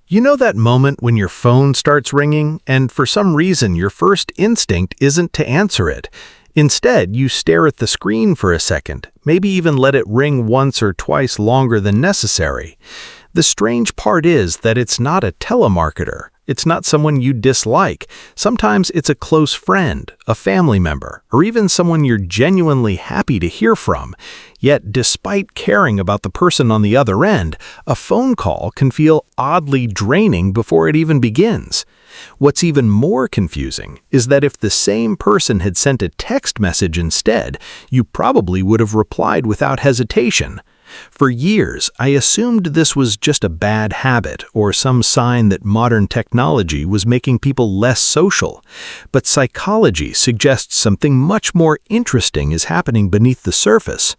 You know that moment when your phone starts ringing, and for some reason your first instinct isn't to answer it. Instead, you stare at the screen for a second, maybe even let it ring once or twice longer than necessary. The strange part is that it's not a telemarketer. It's not someone you dislike. Sometimes it's a close friend, a family member, or even someone you're genuinely happy to hear from. Yet, despite caring about the person on the other end, a phone call can feel oddly draining before it even begins. What's even more confusing is that if the same person had sent a text message instead, you probably would have replied without hesitation. For years, I assumed this was just a bad habit or some sign that modern technology was making people less social. But psychology suggests something much more interesting is happening beneath the surface.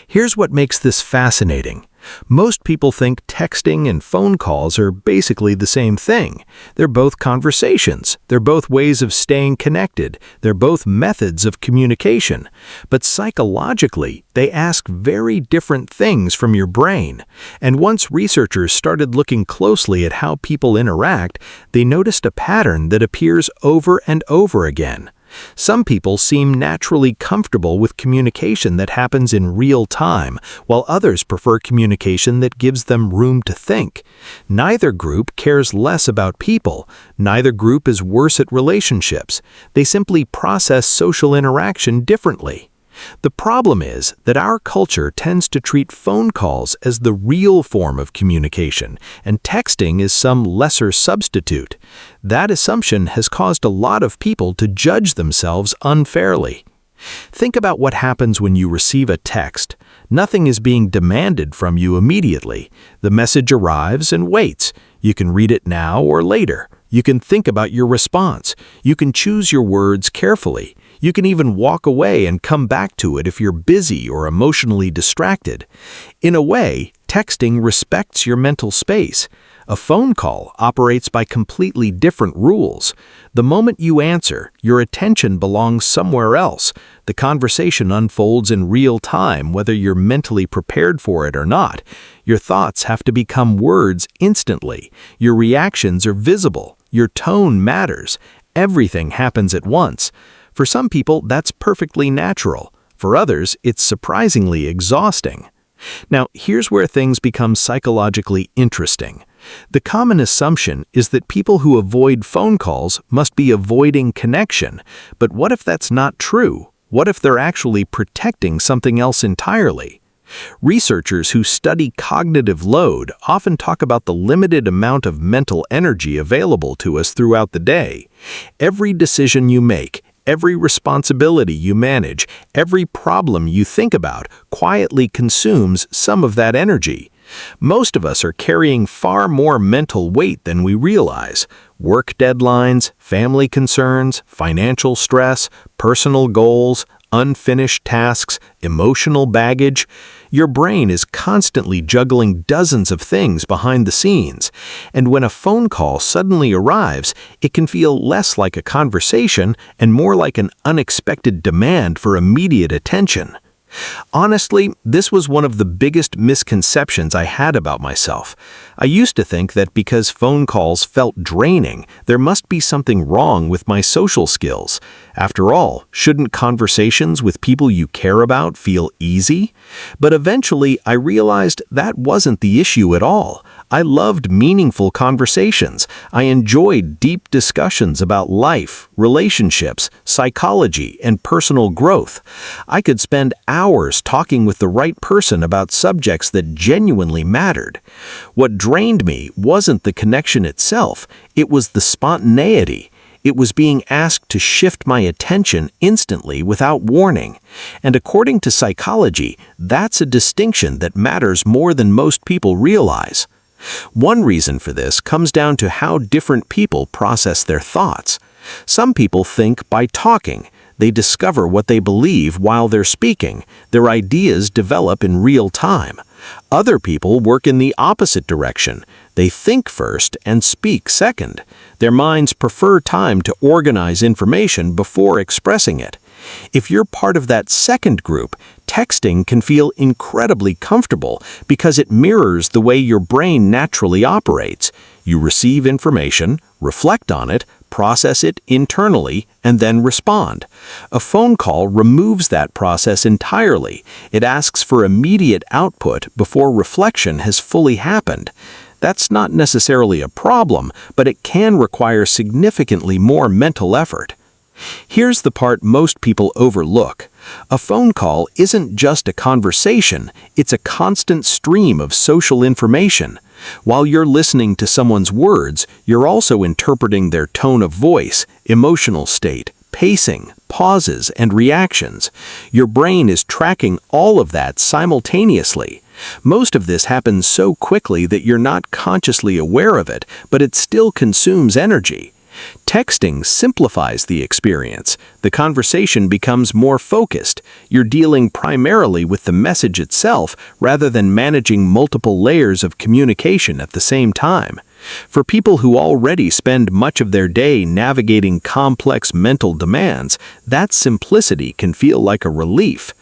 Here's what makes this fascinating. Most people think texting and phone calls are basically the same thing. They're both conversations. They're both ways of staying connected. They're both methods of communication. But psychologically, they ask very different things from your brain. And once researchers started looking closely at how people interact, they noticed a pattern that appears over and over again. Some people seem naturally comfortable with communication that happens in real time, while others prefer communication that gives them room to think. Neither group cares less about people. Neither group is worse at relationships. They simply process social interaction differently. The problem is that our culture tends to treat phone calls as the real form of communication, and texting is some lesser substitute. That assumption has caused a lot of people to judge themselves unfairly. Think about what happens when you receive a text. Nothing is being demanded from you immediately. The message arrives and waits. You can read it now or later. You can think about your response. You can choose your words carefully. You can even walk away and come back to it if you're busy or emotionally distracted. In a way, texting respects your mental space. A phone call operates by completely different rules. The moment you answer, your attention belongs somewhere else. The conversation unfolds in real time, whether you're mentally prepared for it or not. Your thoughts have to become words instantly. Your reactions are visible. Your tone matters. Everything happens at once. For some people, that's perfectly natural. For others, it's surprisingly exhausting. Now, here's where things become psychologically interesting. The common assumption is that people who avoid phone calls must be avoiding connection. But what if that's not true? What if they're actually protecting something else entirely? Researchers who study cognitive load often talk about the limited amount of mental energy available to us throughout the day. Every decision you make, every responsibility you manage, every problem you think about quietly consumes some of that energy. Most of us are carrying far more mental weight than we realize. Work deadlines, family concerns, financial stress, personal goals, unfinished tasks, emotional baggage. Your brain is constantly juggling dozens of things behind the scenes. And when a phone call suddenly arrives, it can feel less like a conversation and more like an unexpected demand for immediate attention. Honestly, this was one of the biggest misconceptions I had about myself. I used to think that because phone calls felt draining, there must be something wrong with my social skills. After all, shouldn't conversations with people you care about feel easy? But eventually, I realized that wasn't the issue at all. I loved meaningful conversations. I enjoyed deep discussions about life, relationships, psychology, and personal growth. I could spend hours talking with the right person about subjects that genuinely mattered. What drained me wasn't the connection itself, it was the spontaneity. It was being asked to shift my attention instantly without warning. And according to psychology, that's a distinction that matters more than most people realize. One reason for this comes down to how different people process their thoughts. Some people think by talking. They discover what they believe while they're speaking. Their ideas develop in real time. Other people work in the opposite direction. They think first and speak second. Their minds prefer time to organize information before expressing it. If you're part of that second group, texting can feel incredibly comfortable because it mirrors the way your brain naturally operates. You receive information, reflect on it, process it internally, and then respond. A phone call removes that process entirely. It asks for immediate output before reflection has fully happened. That's not necessarily a problem, but it can require significantly more mental effort. Here's the part most people overlook. A phone call isn't just a conversation, it's a constant stream of social information. While you're listening to someone's words, you're also interpreting their tone of voice, emotional state, pacing, pauses, and reactions. Your brain is tracking all of that simultaneously. Most of this happens so quickly that you're not consciously aware of it, but it still consumes energy. Texting simplifies the experience. The conversation becomes more focused. You're dealing primarily with the message itself rather than managing multiple layers of communication at the same time. For people who already spend much of their day navigating complex mental demands, that simplicity can feel like a relief.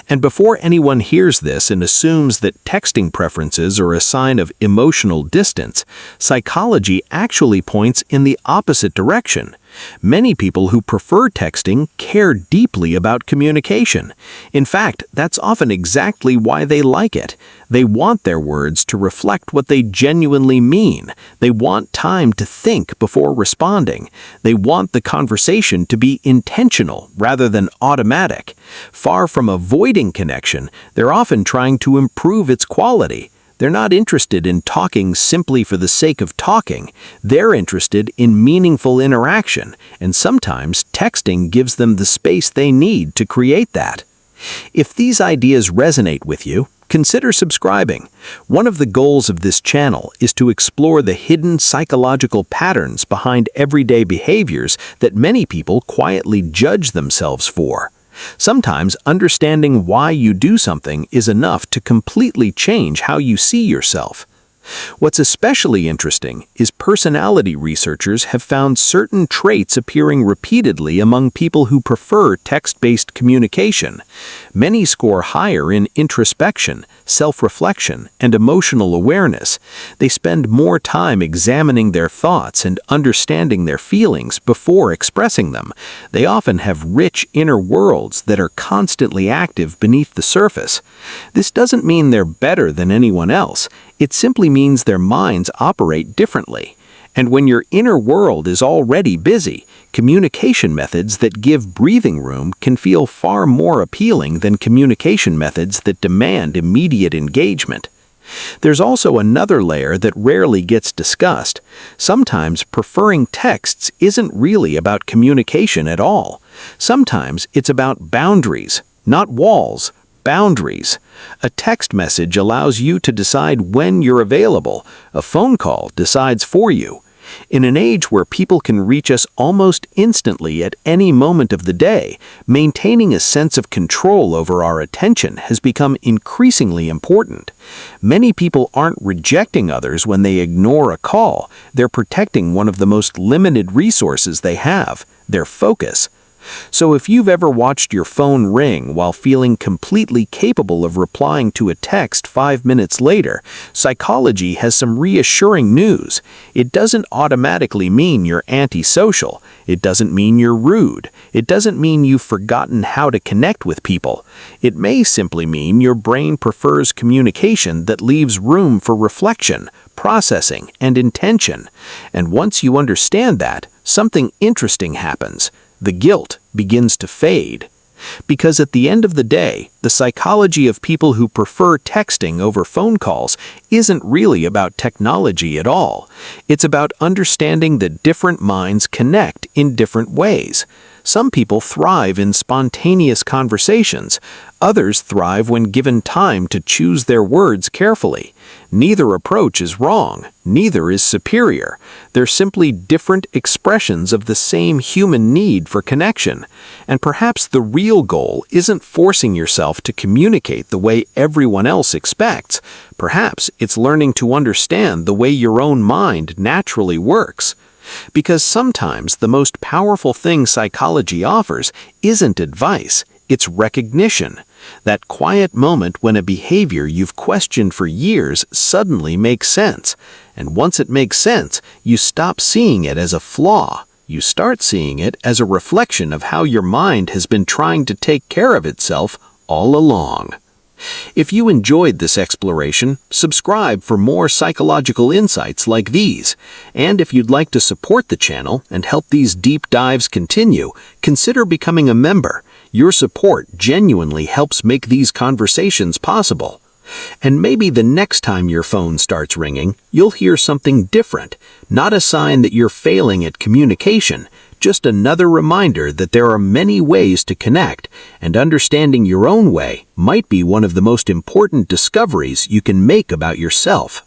And before anyone hears this and assumes that texting preferences are a sign of emotional distance, psychology actually points in the opposite direction. Many people who prefer texting care deeply about communication. In fact, that's often exactly why they like it. They want their words to reflect what they genuinely mean. They want time to think before responding. They want the conversation to be intentional rather than automatic. Far from avoiding connection, they're often trying to improve its quality. They're not interested in talking simply for the sake of talking. They're interested in meaningful interaction, and sometimes texting gives them the space they need to create that. If these ideas resonate with you, consider subscribing. One of the goals of this channel is to explore the hidden psychological patterns behind everyday behaviors that many people quietly judge themselves for. Sometimes understanding why you do something is enough to completely change how you see yourself. What's especially interesting is personality researchers have found certain traits appearing repeatedly among people who prefer text-based communication. Many score higher in introspection, self-reflection, and emotional awareness. They spend more time examining their thoughts and understanding their feelings before expressing them. They often have rich inner worlds that are constantly active beneath the surface. This doesn't mean they're better than anyone else. It simply means their minds operate differently. And when your inner world is already busy, communication methods that give breathing room can feel far more appealing than communication methods that demand immediate engagement. There's also another layer that rarely gets discussed. Sometimes preferring texts isn't really about communication at all. Sometimes it's about boundaries, not walls. Boundaries. A text message allows you to decide when you're available. A phone call decides for you. In an age where people can reach us almost instantly at any moment of the day, maintaining a sense of control over our attention has become increasingly important. Many people aren't rejecting others when they ignore a call. They're protecting one of the most limited resources they have, their focus. So if you've ever watched your phone ring while feeling completely capable of replying to a text 5 minutes later, psychology has some reassuring news. It doesn't automatically mean you're antisocial. It doesn't mean you're rude. It doesn't mean you've forgotten how to connect with people. It may simply mean your brain prefers communication that leaves room for reflection, processing, and intention. And once you understand that, something interesting happens. The guilt begins to fade. Because at the end of the day, the psychology of people who prefer texting over phone calls isn't really about technology at all. It's about understanding that different minds connect in different ways. Some people thrive in spontaneous conversations. Others thrive when given time to choose their words carefully. Neither approach is wrong. Neither is superior. They're simply different expressions of the same human need for connection. And perhaps the real goal isn't forcing yourself to communicate the way everyone else expects. Perhaps it's learning to understand the way your own mind naturally works. Because sometimes the most powerful thing psychology offers isn't advice, it's recognition. That quiet moment when a behavior you've questioned for years suddenly makes sense. And once it makes sense, you stop seeing it as a flaw. You start seeing it as a reflection of how your mind has been trying to take care of itself all along. If you enjoyed this exploration, subscribe for more psychological insights like these. And if you'd like to support the channel and help these deep dives continue, consider becoming a member. Your support genuinely helps make these conversations possible. And maybe the next time your phone starts ringing, you'll hear something different, not a sign that you're failing at communication, just another reminder that there are many ways to connect, and understanding your own way might be one of the most important discoveries you can make about yourself.